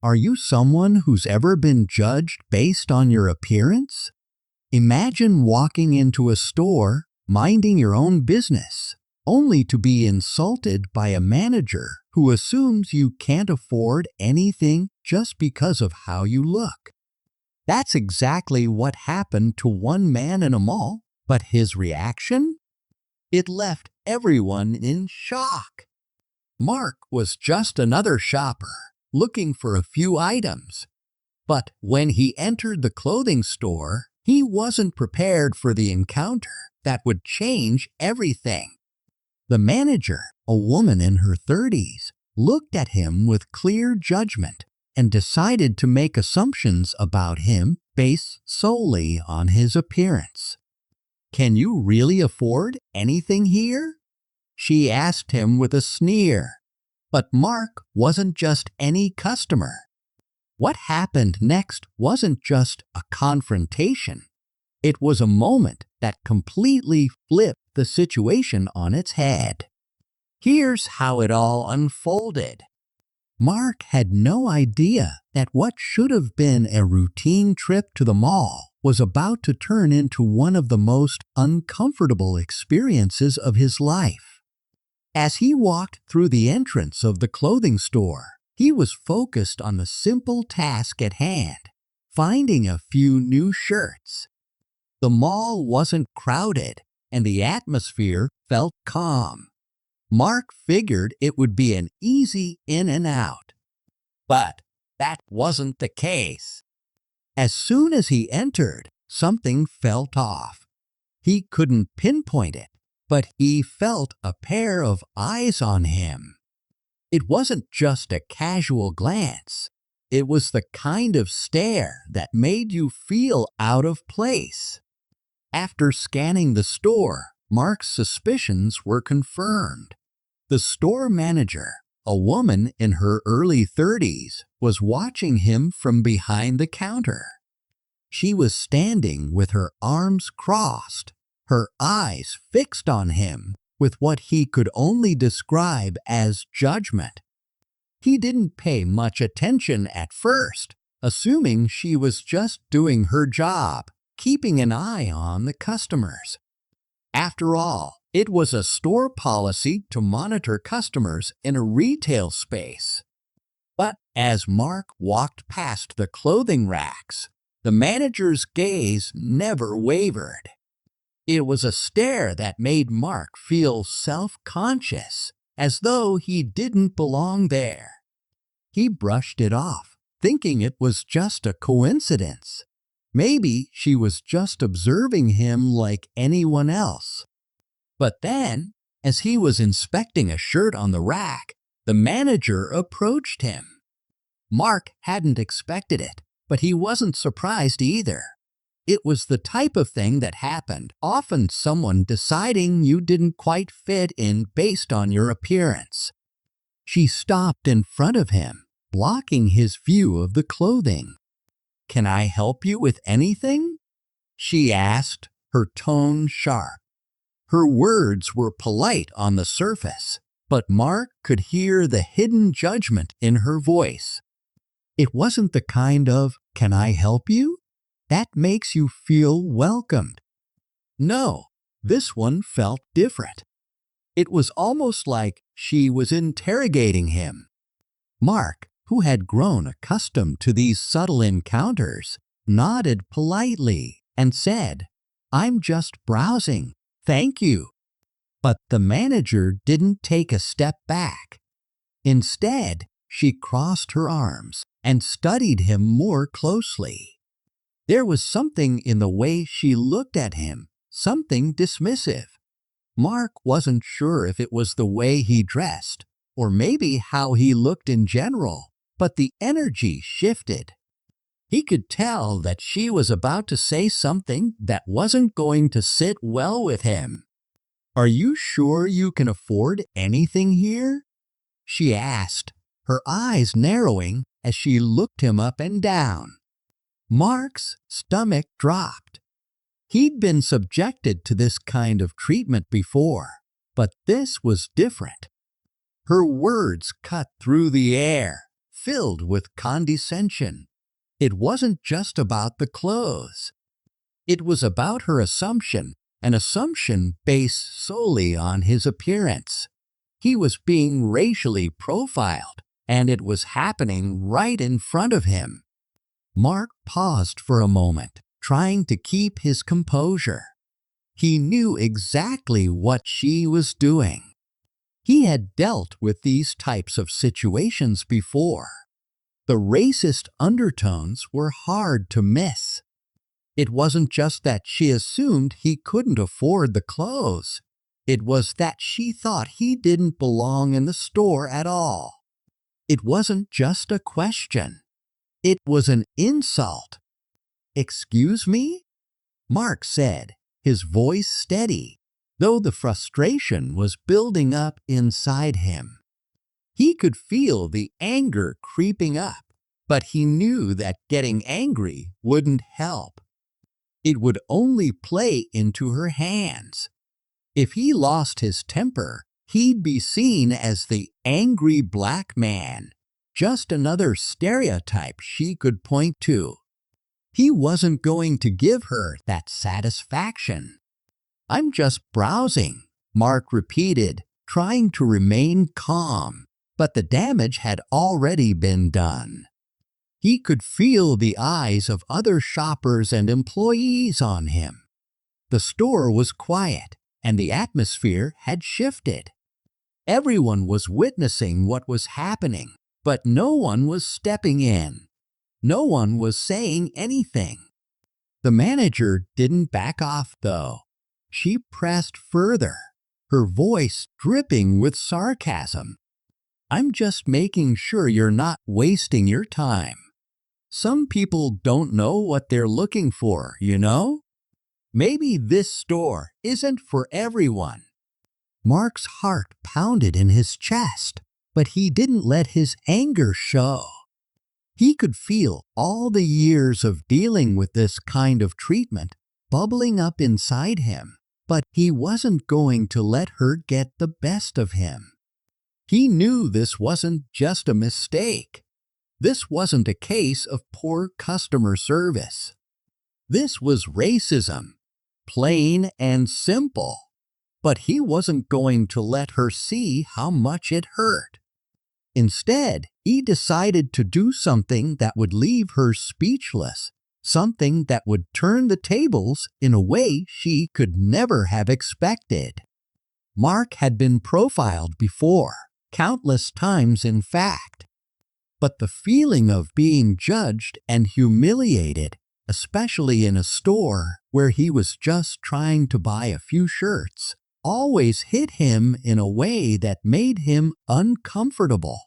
Are you someone who's ever been judged based on your appearance? Imagine walking into a store, minding your own business, only to be insulted by a manager who assumes you can't afford anything just because of how you look. That's exactly what happened to one man in a mall, but his reaction? It left everyone in shock. Mark was just another shopper, looking for a few items. But when he entered the clothing store, he wasn't prepared for the encounter that would change everything. The manager, a woman in her 30s, looked at him with clear judgment and decided to make assumptions about him based solely on his appearance. "Can you really afford anything here?" she asked him with a sneer. But Mark wasn't just any customer. What happened next wasn't just a confrontation. It was a moment that completely flipped the situation on its head. Here's how it all unfolded. Mark had no idea that what should have been a routine trip to the mall was about to turn into one of the most uncomfortable experiences of his life. As he walked through the entrance of the clothing store, he was focused on the simple task at hand, finding a few new shirts. The mall wasn't crowded, and the atmosphere felt calm. Mark figured it would be an easy in and out. But that wasn't the case. As soon as he entered, something felt off. He couldn't pinpoint it, but he felt a pair of eyes on him. It wasn't just a casual glance. It was the kind of stare that made you feel out of place. After scanning the store, Mark's suspicions were confirmed. The store manager, a woman in her early 30s, was watching him from behind the counter. She was standing with her arms crossed, her eyes fixed on him with what he could only describe as judgment. He didn't pay much attention at first, assuming she was just doing her job, keeping an eye on the customers. After all, it was a store policy to monitor customers in a retail space. But as Mark walked past the clothing racks, the manager's gaze never wavered. It was a stare that made Mark feel self-conscious, as though he didn't belong there. He brushed it off, thinking it was just a coincidence. Maybe she was just observing him like anyone else. But then, as he was inspecting a shirt on the rack, the manager approached him. Mark hadn't expected it, but he wasn't surprised either. It was the type of thing that happened, often someone deciding you didn't quite fit in based on your appearance. She stopped in front of him, blocking his view of the clothing. "Can I help you with anything?" she asked, her tone sharp. Her words were polite on the surface, but Mark could hear the hidden judgment in her voice. It wasn't the kind of, "Can I help you?" that makes you feel welcomed. No, this one felt different. It was almost like she was interrogating him. Mark, who had grown accustomed to these subtle encounters, nodded politely and said, "I'm just browsing, thank you." But the manager didn't take a step back. Instead, she crossed her arms and studied him more closely. There was something in the way she looked at him, something dismissive. Mark wasn't sure if it was the way he dressed, or maybe how he looked in general, but the energy shifted. He could tell that she was about to say something that wasn't going to sit well with him. "Are you sure you can afford anything here?" she asked, her eyes narrowing as she looked him up and down. Mark's stomach dropped. He'd been subjected to this kind of treatment before, but this was different. Her words cut through the air, filled with condescension. It wasn't just about the clothes. It was about her assumption, an assumption based solely on his appearance. He was being racially profiled, and it was happening right in front of him. Mark paused for a moment, trying to keep his composure. He knew exactly what she was doing. He had dealt with these types of situations before. The racist undertones were hard to miss. It wasn't just that she assumed he couldn't afford the clothes. It was that she thought he didn't belong in the store at all. It wasn't just a question. It was an insult. "Excuse me?" Mark said, his voice steady, though the frustration was building up inside him. He could feel the anger creeping up, but he knew that getting angry wouldn't help. It would only play into her hands. If he lost his temper, he'd be seen as the angry black man, just another stereotype she could point to. He wasn't going to give her that satisfaction. "I'm just browsing," Mark repeated, trying to remain calm, but the damage had already been done. He could feel the eyes of other shoppers and employees on him. The store was quiet, and the atmosphere had shifted. Everyone was witnessing what was happening, but no one was stepping in. No one was saying anything. The manager didn't back off, though. She pressed further, her voice dripping with sarcasm. "I'm just making sure you're not wasting your time. Some people don't know what they're looking for, you know? Maybe this store isn't for everyone." Mark's heart pounded in his chest, but he didn't let his anger show. He could feel all the years of dealing with this kind of treatment bubbling up inside him, but he wasn't going to let her get the best of him. He knew this wasn't just a mistake. This wasn't a case of poor customer service. This was racism, plain and simple. But he wasn't going to let her see how much it hurt. Instead, he decided to do something that would leave her speechless, something that would turn the tables in a way she could never have expected. Mark had been profiled before, countless times in fact. But the feeling of being judged and humiliated, especially in a store where he was just trying to buy a few shirts, always hit him in a way that made him uncomfortable.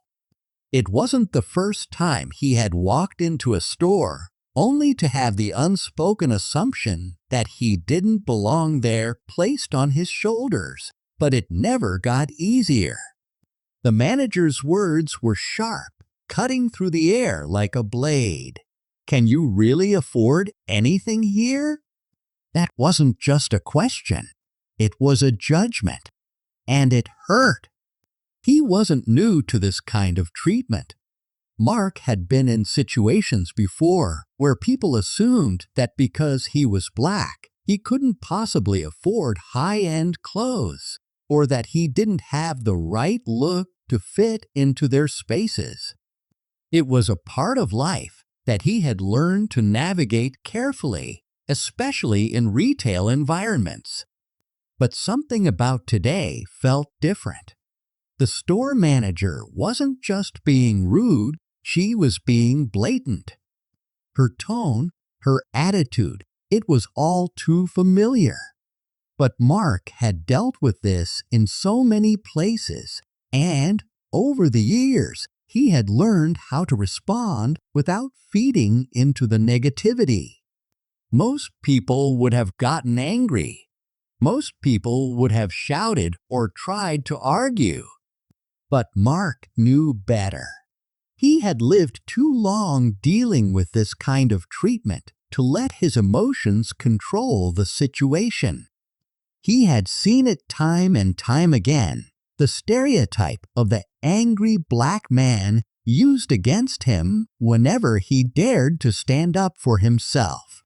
It wasn't the first time he had walked into a store only to have the unspoken assumption that he didn't belong there placed on his shoulders, but it never got easier. The manager's words were sharp, cutting through the air like a blade. "Can you really afford anything here?" That wasn't just a question. It was a judgment, and it hurt. He wasn't new to this kind of treatment. Mark had been in situations before where people assumed that because he was black, he couldn't possibly afford high-end clothes, or that he didn't have the right look to fit into their spaces. It was a part of life that he had learned to navigate carefully, especially in retail environments. But something about today felt different. The store manager wasn't just being rude, she was being blatant. Her tone, her attitude, it was all too familiar. But Mark had dealt with this in so many places, and over the years, he had learned how to respond without feeding into the negativity. Most people would have gotten angry. Most people would have shouted or tried to argue. But Mark knew better. He had lived too long dealing with this kind of treatment to let his emotions control the situation. He had seen it time and time again, the stereotype of the angry black man used against him whenever he dared to stand up for himself.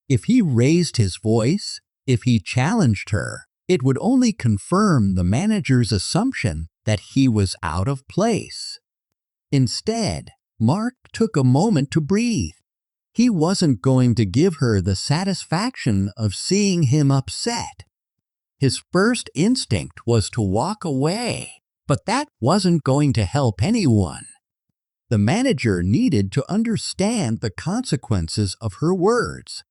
If he raised his voice, if he challenged her, it would only confirm the manager's assumption that he was out of place. Instead, Mark took a moment to breathe. He wasn't going to give her the satisfaction of seeing him upset. His first instinct was to walk away, but that wasn't going to help anyone. The manager needed to understand the consequences of her words.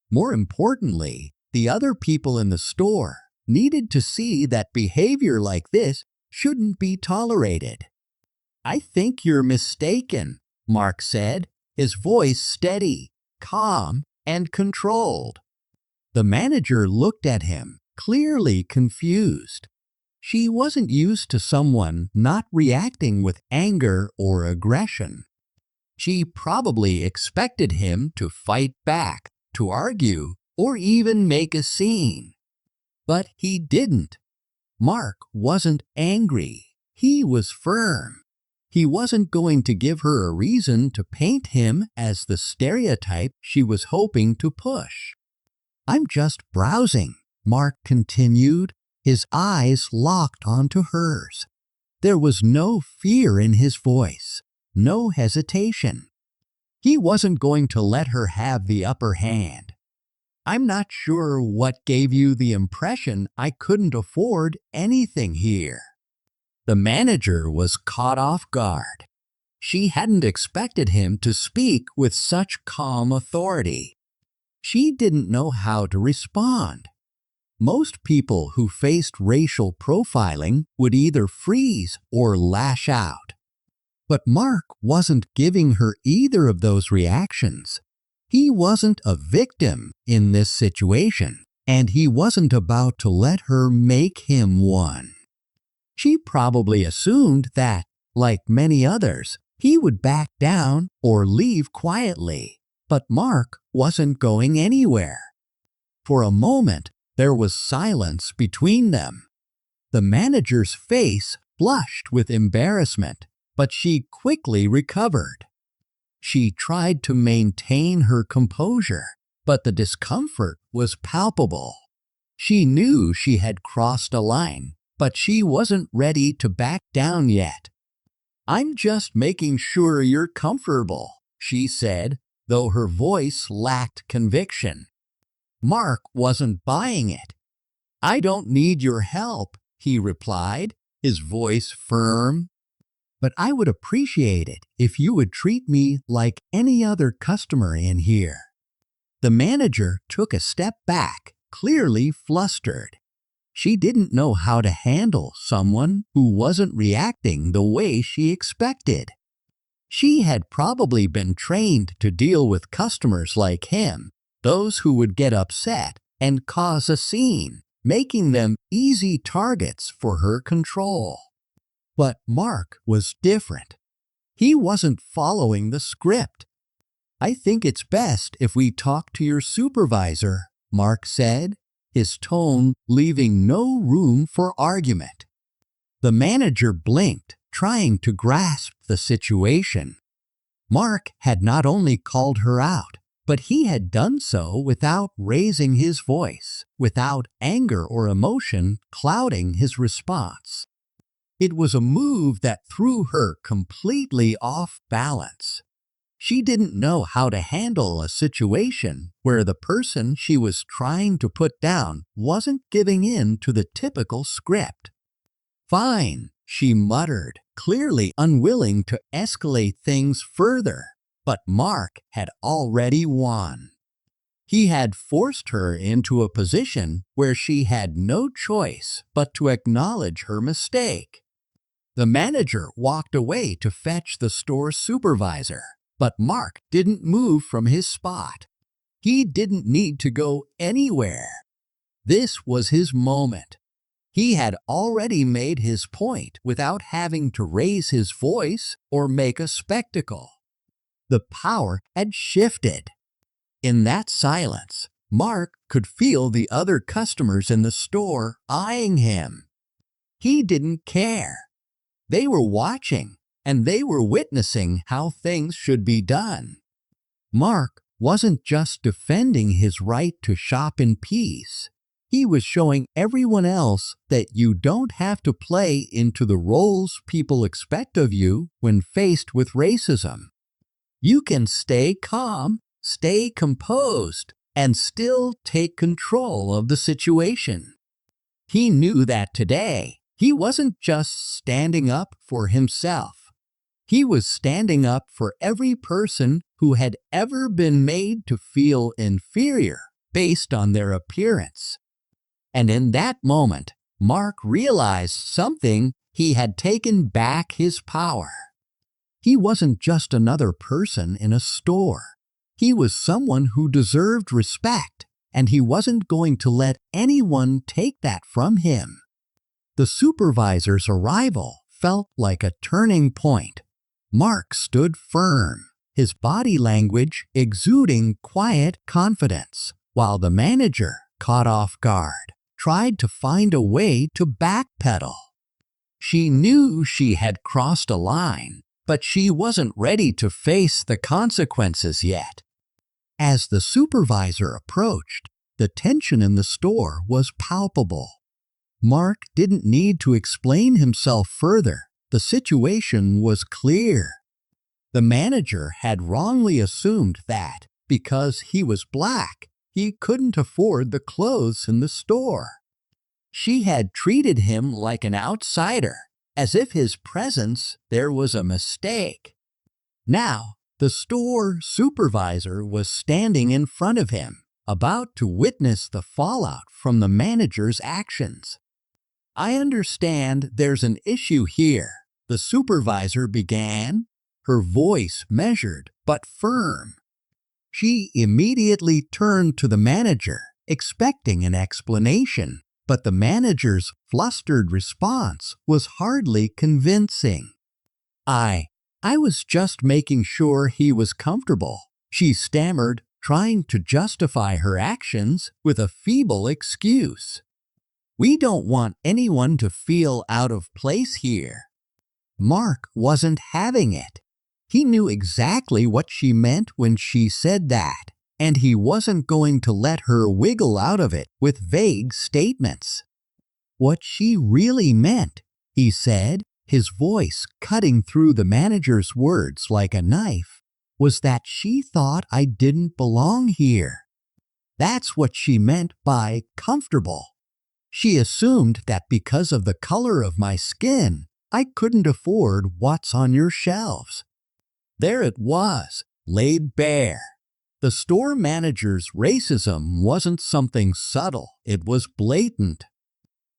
More importantly, the other people in the store needed to see that behavior like this shouldn't be tolerated. "I think you're mistaken," Mark said, his voice steady, calm, and controlled. The manager looked at him, clearly confused. She wasn't used to someone not reacting with anger or aggression. She probably expected him to fight back, to argue, or even make a scene. But he didn't. Mark wasn't angry. He was firm. He wasn't going to give her a reason to paint him as the stereotype she was hoping to push. "I'm just browsing," Mark continued, his eyes locked onto hers. There was no fear in his voice, no hesitation. He wasn't going to let her have the upper hand. "I'm not sure what gave you the impression I couldn't afford anything here." The manager was caught off guard. She hadn't expected him to speak with such calm authority. She didn't know how to respond. Most people who faced racial profiling would either freeze or lash out. But Mark wasn't giving her either of those reactions. He wasn't a victim in this situation, and he wasn't about to let her make him one. She probably assumed that, like many others, he would back down or leave quietly. But Mark wasn't going anywhere. For a moment, there was silence between them. The manager's face flushed with embarrassment, but she quickly recovered. She tried to maintain her composure, but the discomfort was palpable. She knew she had crossed a line, but she wasn't ready to back down yet. "I'm just making sure you're comfortable," she said, though her voice lacked conviction. Mark wasn't buying it. "I don't need your help," he replied, his voice firm. "But I would appreciate it if you would treat me like any other customer in here." The manager took a step back, clearly flustered. She didn't know how to handle someone who wasn't reacting the way she expected. She had probably been trained to deal with customers like him, those who would get upset and cause a scene, making them easy targets for her control. But Mark was different. He wasn't following the script. "I think it's best if we talk to your supervisor," Mark said, his tone leaving no room for argument. The manager blinked, trying to grasp the situation. Mark had not only called her out, but he had done so without raising his voice, without anger or emotion clouding his response. It was a move that threw her completely off balance. She didn't know how to handle a situation where the person she was trying to put down wasn't giving in to the typical script. "Fine," she muttered, clearly unwilling to escalate things further. But Mark had already won. He had forced her into a position where she had no choice but to acknowledge her mistake. The manager walked away to fetch the store supervisor, but Mark didn't move from his spot. He didn't need to go anywhere. This was his moment. He had already made his point without having to raise his voice or make a spectacle. The power had shifted. In that silence, Mark could feel the other customers in the store eyeing him. He didn't care. They were watching, and they were witnessing how things should be done. Mark wasn't just defending his right to shop in peace. He was showing everyone else that you don't have to play into the roles people expect of you when faced with racism. You can stay calm, stay composed, and still take control of the situation. He knew that today, he wasn't just standing up for himself. He was standing up for every person who had ever been made to feel inferior based on their appearance. And in that moment, Mark realized something. He had taken back his power. He wasn't just another person in a store. He was someone who deserved respect, and he wasn't going to let anyone take that from him. The supervisor's arrival felt like a turning point. Mark stood firm, his body language exuding quiet confidence, while the manager, caught off guard, tried to find a way to backpedal. She knew she had crossed a line, but she wasn't ready to face the consequences yet. As the supervisor approached, the tension in the store was palpable. Mark didn't need to explain himself further. The situation was clear. The manager had wrongly assumed that, because he was black, he couldn't afford the clothes in the store. She had treated him like an outsider, as if his presence there was a mistake. Now, the store supervisor was standing in front of him, about to witness the fallout from the manager's actions. "I understand there's an issue here," the supervisor began, her voice measured but firm. She immediately turned to the manager, expecting an explanation, but the manager's flustered response was hardly convincing. I was just making sure he was comfortable," she stammered, trying to justify her actions with a feeble excuse. "We don't want anyone to feel out of place here." Mark wasn't having it. He knew exactly what she meant when she said that, and he wasn't going to let her wiggle out of it with vague statements. "What she really meant," he said, his voice cutting through the manager's words like a knife, "was that she thought I didn't belong here. That's what she meant by comfortable. She assumed that because of the color of my skin, I couldn't afford what's on your shelves." There it was, laid bare. The store manager's racism wasn't something subtle, it was blatant.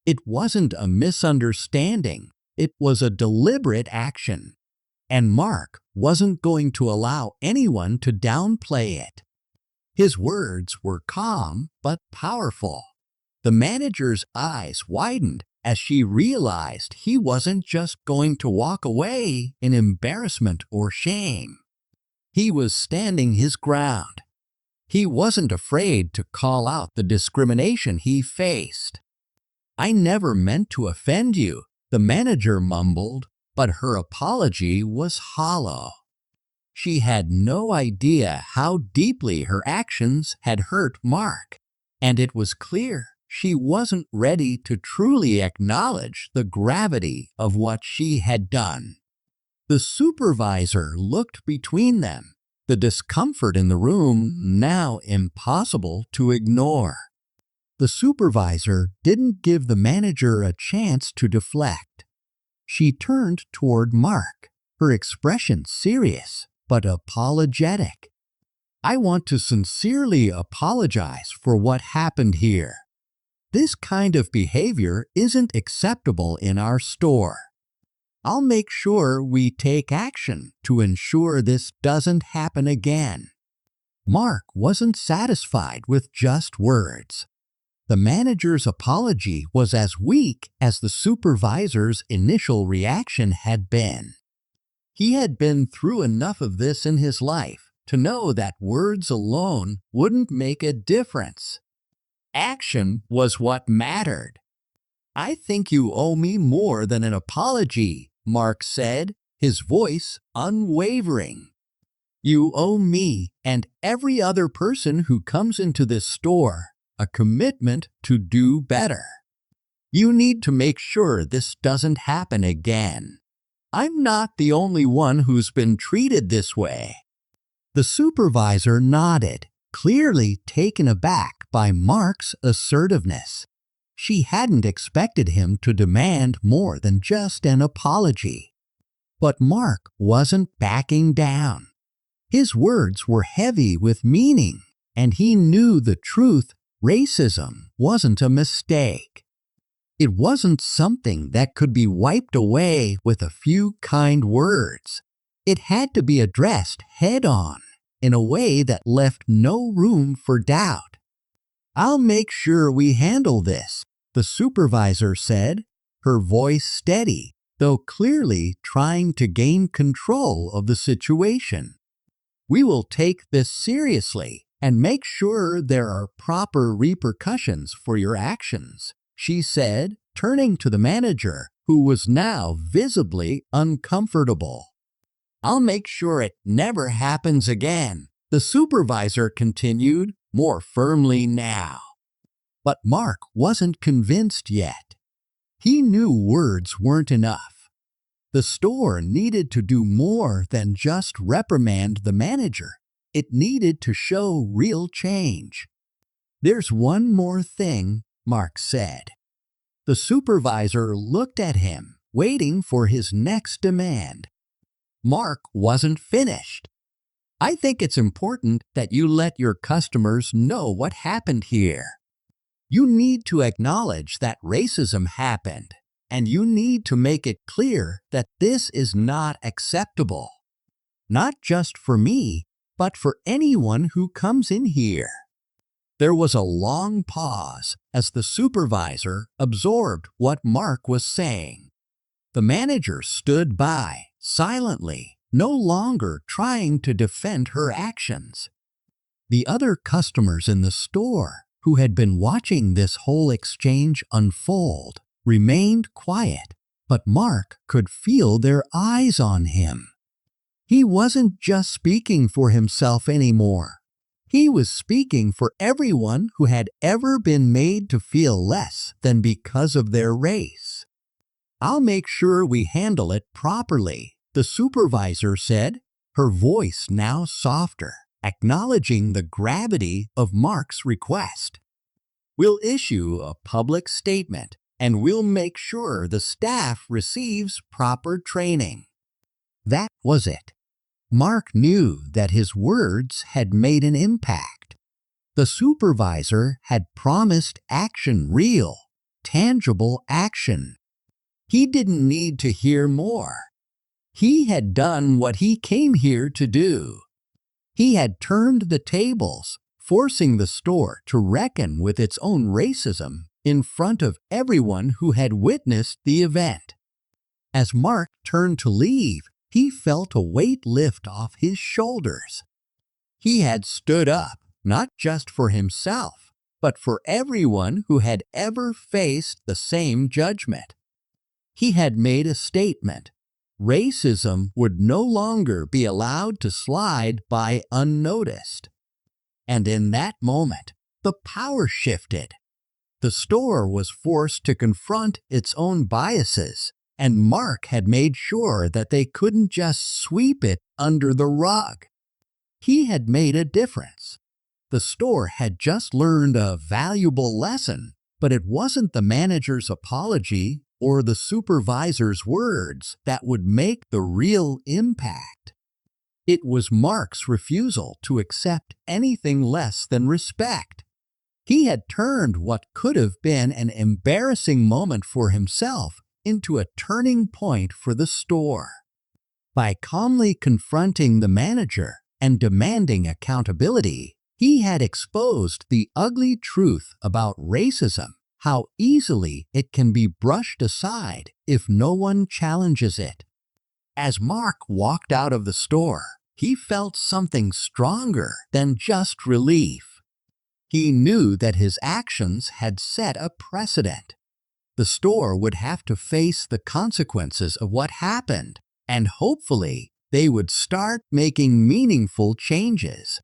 It wasn't a misunderstanding, it was a deliberate action. And Mark wasn't going to allow anyone to downplay it. His words were calm but powerful. The manager's eyes widened as she realized he wasn't just going to walk away in embarrassment or shame. He was standing his ground. He wasn't afraid to call out the discrimination he faced. "I never meant to offend you," the manager mumbled, but her apology was hollow. She had no idea how deeply her actions had hurt Mark, and it was clear she wasn't ready to truly acknowledge the gravity of what she had done. The supervisor looked between them, the discomfort in the room now impossible to ignore. The supervisor didn't give the manager a chance to deflect. She turned toward Mark, her expression serious but apologetic. "I want to sincerely apologize for what happened here. This kind of behavior isn't acceptable in our store. I'll make sure we take action to ensure this doesn't happen again." Mark wasn't satisfied with just words. The manager's apology was as weak as the supervisor's initial reaction had been. He had been through enough of this in his life to know that words alone wouldn't make a difference. Action was what mattered. "I think you owe me more than an apology," Mark said, his voice unwavering. "You owe me and every other person who comes into this store a commitment to do better. You need to make sure this doesn't happen again. I'm not the only one who's been treated this way." The supervisor nodded, clearly taken aback by Mark's assertiveness. She hadn't expected him to demand more than just an apology. But Mark wasn't backing down. His words were heavy with meaning, and he knew the truth: racism wasn't a mistake. It wasn't something that could be wiped away with a few kind words. It had to be addressed head-on, in a way that left no room for doubt. "I'll make sure we handle this," the supervisor said, her voice steady, though clearly trying to gain control of the situation. "We will take this seriously and make sure there are proper repercussions for your actions," she said, turning to the manager, who was now visibly uncomfortable. "I'll make sure it never happens again," the supervisor continued, more firmly now. But Mark wasn't convinced yet. He knew words weren't enough. The store needed to do more than just reprimand the manager. It needed to show real change. "There's one more thing," Mark said. The supervisor looked at him, waiting for his next demand. Mark wasn't finished. "I think it's important that you let your customers know what happened here. You need to acknowledge that racism happened, and you need to make it clear that this is not acceptable. Not just for me, but for anyone who comes in here." There was a long pause as the supervisor absorbed what Mark was saying. The manager stood by, silently, no longer trying to defend her actions. The other customers in the store, who had been watching this whole exchange unfold, remained quiet, but Mark could feel their eyes on him. He wasn't just speaking for himself anymore. He was speaking for everyone who had ever been made to feel less than because of their race. "I'll make sure we handle it properly," the supervisor said, her voice now softer, acknowledging the gravity of Mark's request. "We'll issue a public statement, and we'll make sure the staff receives proper training." That was it. Mark knew that his words had made an impact. The supervisor had promised action, real, tangible action. He didn't need to hear more. He had done what he came here to do. He had turned the tables, forcing the store to reckon with its own racism in front of everyone who had witnessed the event. As Mark turned to leave, he felt a weight lift off his shoulders. He had stood up, not just for himself, but for everyone who had ever faced the same judgment. He had made a statement. Racism would no longer be allowed to slide by unnoticed. And in that moment, the power shifted. The store was forced to confront its own biases, and Mark had made sure that they couldn't just sweep it under the rug. He had made a difference. The store had just learned a valuable lesson, but it wasn't the manager's apology or the supervisor's words that would make the real impact. It was Mark's refusal to accept anything less than respect. He had turned what could have been an embarrassing moment for himself into a turning point for the store. By calmly confronting the manager and demanding accountability, he had exposed the ugly truth about racism, how easily it can be brushed aside if no one challenges it. As Mark walked out of the store, he felt something stronger than just relief. He knew that his actions had set a precedent. The store would have to face the consequences of what happened, and hopefully they would start making meaningful changes.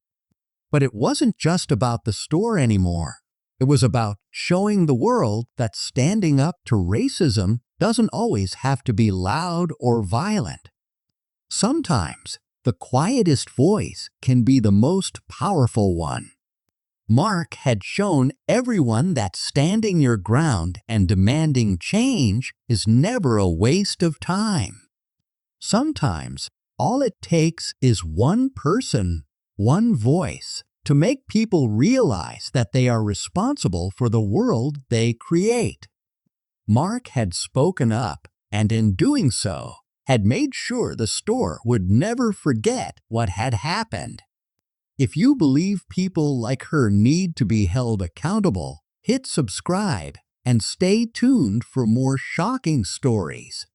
But it wasn't just about the store anymore. It was about showing the world that standing up to racism doesn't always have to be loud or violent. Sometimes, the quietest voice can be the most powerful one. Mark had shown everyone that standing your ground and demanding change is never a waste of time. Sometimes, all it takes is one person, one voice, to make people realize that they are responsible for the world they create. Mark had spoken up, and in doing so, had made sure the store would never forget what had happened. If you believe people like her need to be held accountable, hit subscribe and stay tuned for more shocking stories.